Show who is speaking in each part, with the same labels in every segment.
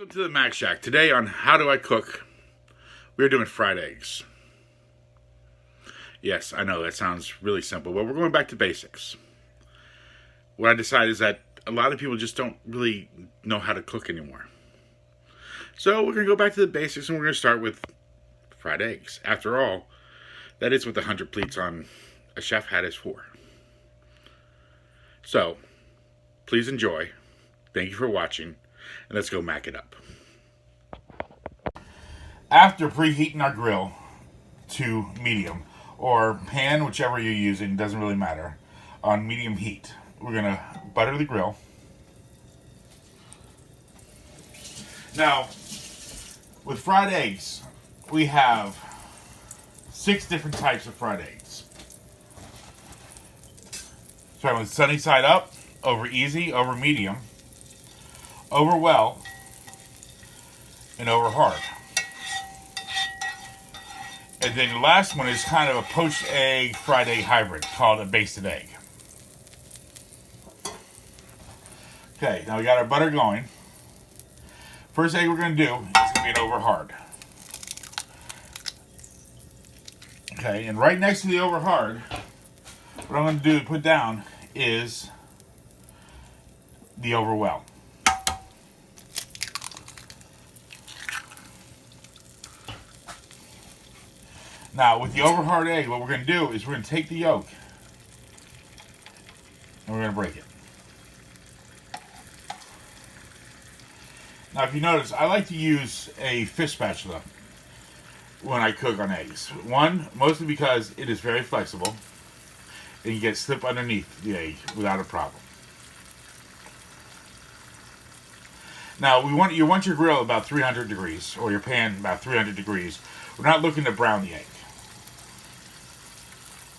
Speaker 1: Welcome to the Mac Shack. Today on How Do I Cook, we're doing fried eggs. Yes, I know that sounds really simple, but we're going back to basics. What I decided is that a lot of people just don't really know how to cook anymore. So we're going to go back to the basics and we're going to start with fried eggs. After all, that is what the 100 pleats on a chef hat is for. So, please enjoy. Thank you for watching. And let's go mac it up. After preheating our grill to medium, or pan, whichever you're using, doesn't really matter, on medium heat, we're going to butter the grill. Now, with fried eggs, we have 6 different types of fried eggs. Starting with sunny side up, over easy, over medium, over well, and over hard. And then the last one is kind of a poached egg, fried egg hybrid called a basted egg. Okay, now we got our butter going. First egg we're going to do is going to be an over hard. Okay, and right next to the over hard, what I'm going to do to put down is the over well. Now, with the over hard egg, what we're going to do is we're going to take the yolk and we're going to break it. Now, if you notice, I like to use a fish spatula when I cook on eggs. One, mostly because it is very flexible and you get slip underneath the egg without a problem. Now, you want your grill about 300 degrees, or your pan about 300 degrees. We're not looking to brown the egg.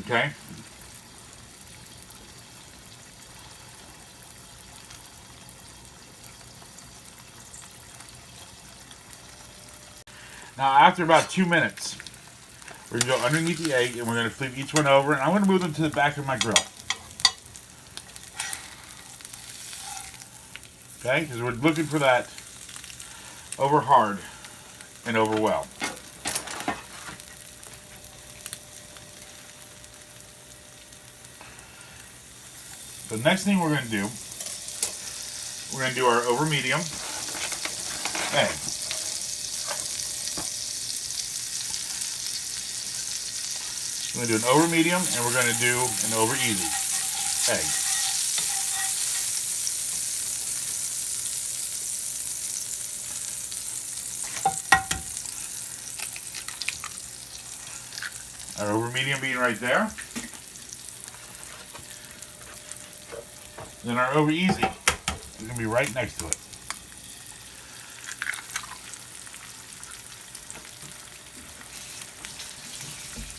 Speaker 1: Okay? Now, after about 2 minutes, we're going to go underneath the egg and we're going to flip each one over, and I'm going to move them to the back of my grill. Okay? Because we're looking for that over hard and over well. The next thing we're going to do, we're going to do our over medium egg. We're going to do an over medium and we're going to do an over easy egg. Our over medium being right there. Then our over easy is going to be right next to it.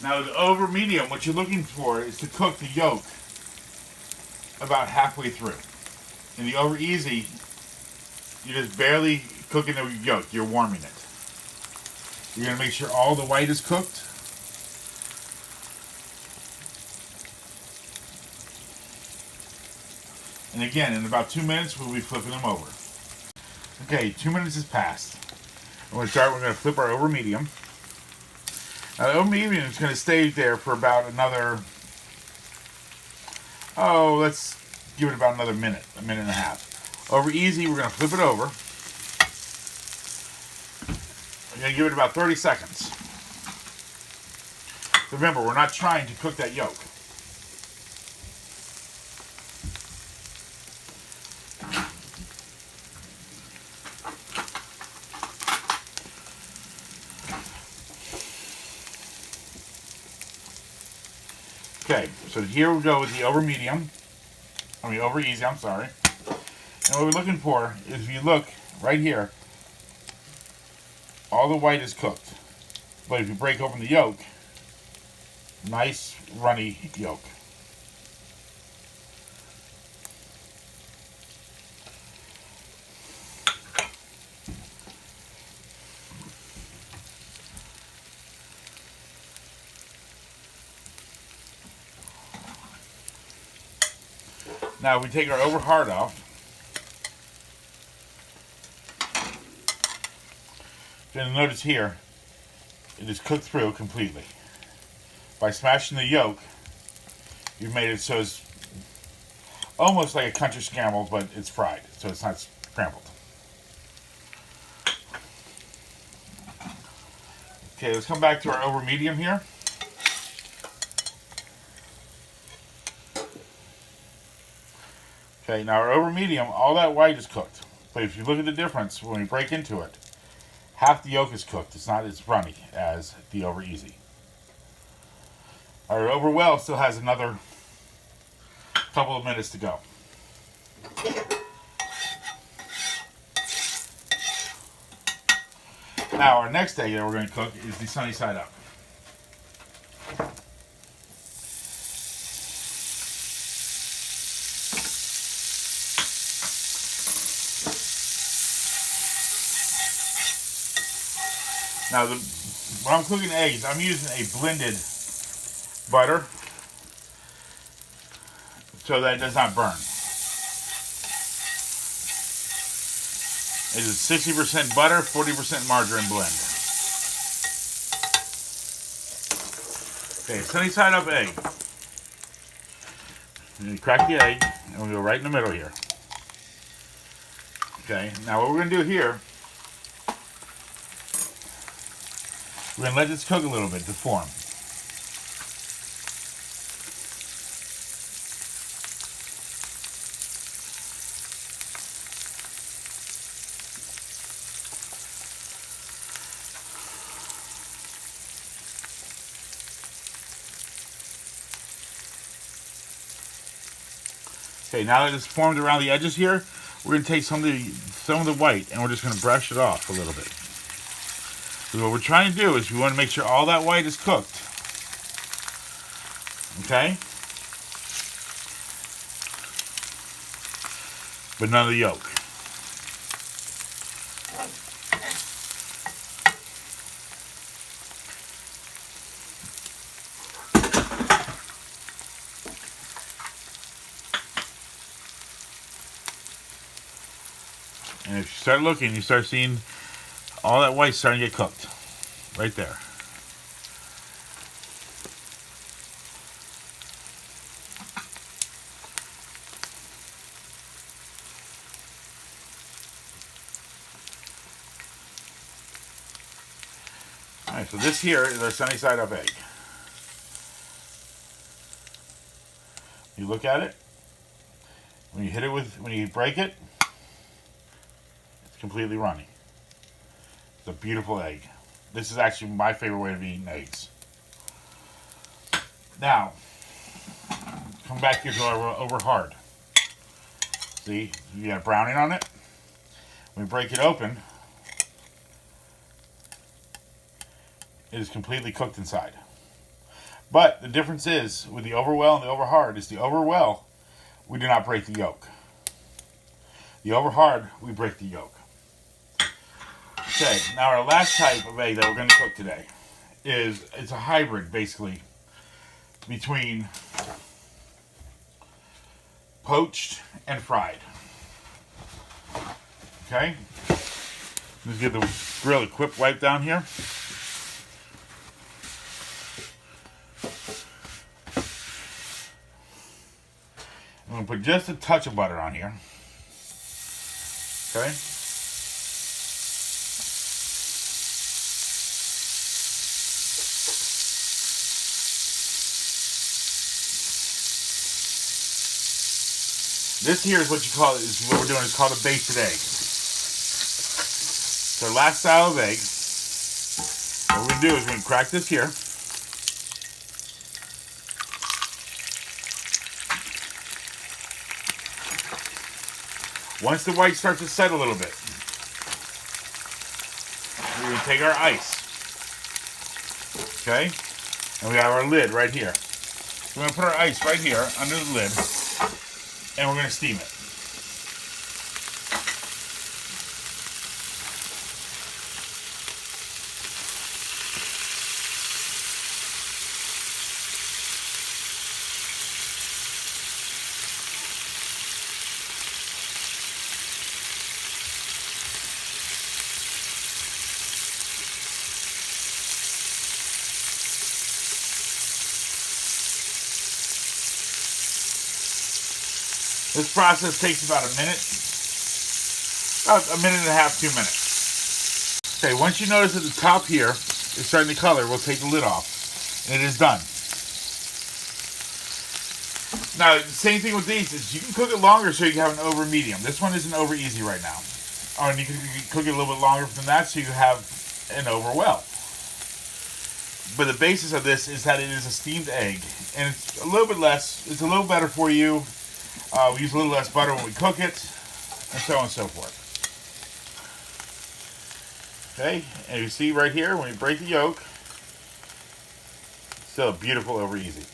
Speaker 1: Now the over medium, what you're looking for is to cook the yolk about halfway through. In the over easy, you're just barely cooking the yolk, you're warming it. You're going to make sure all the white is cooked. And again, in about 2 minutes, we'll be flipping them over. Okay, 2 minutes has passed. We're going to flip our over medium. Now, the over medium is going to stay there for about another, let's give it about another minute, a minute and a half. Over easy, we're going to flip it over. We're going to give it about 30 seconds. Remember, we're not trying to cook that yolk. Okay, so here we go with the over easy, I'm sorry. And what we're looking for is, if you look right here, all the white is cooked. But if you break open the yolk, nice runny yolk. Now we take our over hard off. And notice here, it is cooked through completely. By smashing the yolk, you've made it so it's almost like a country scramble, but it's fried, so it's not scrambled. Okay, let's come back to our over medium here. Okay, now our over medium, all that white is cooked. But if you look at the difference when we break into it, half the yolk is cooked. It's not as runny as the over easy. Our over well still has another couple of minutes to go. Now our next egg that we're going to cook is the sunny side up. Now, when I'm cooking eggs, I'm using a blended butter so that it does not burn. It is 60% butter, 40% margarine blend. Okay, sunny side up egg. And you crack the egg, and we'll go right in the middle here. Okay, now what we're going to do here, we're going to let this cook a little bit to form. Okay, now that it's formed around the edges here, we're going to take some of the white and we're just going to brush it off a little bit. So what we're trying to do is we want to make sure all that white is cooked. Okay? But none of the yolk. And if you start looking, you start seeing all that white starting to get cooked. Right there. Alright, so this here is our sunny side up egg. You look at it, when you break it, it's completely runny. It's a beautiful egg. This is actually my favorite way of eating eggs. Now, come back here to our over hard. See, you got browning on it. When we break it open, it is completely cooked inside. But the difference is, with the over well and the over hard, is the over well, we do not break the yolk. The over hard, we break the yolk. Okay, now our last type of egg that we're going to cook today it's a hybrid, basically, between poached and fried. Okay? Let's get the grill equipped wipe down here. I'm going to put just a touch of butter on here. Okay? This here is what what we're doing is called a basted egg. It's our last style of egg. What we're going to do is we're going to crack this here. Once the white starts to set a little bit, we're going to take our ice. Okay? And we have our lid right here. So we're going to put our ice right here under the lid. And we're going to steam it. This process takes about a minute. About a minute and a half, 2 minutes. Okay, once you notice that the top here is starting to color, we'll take the lid off. And it is done. Now, the same thing with these is you can cook it longer so you can have an over medium. This one isn't over easy right now. Or you can cook it a little bit longer than that so you have an over well. But the basis of this is that it is a steamed egg. And it's a little bit less, it's a little better for you. We use a little less butter when we cook it. And so on and so forth. Okay, and you see right here, when you break the yolk, still beautiful over easy.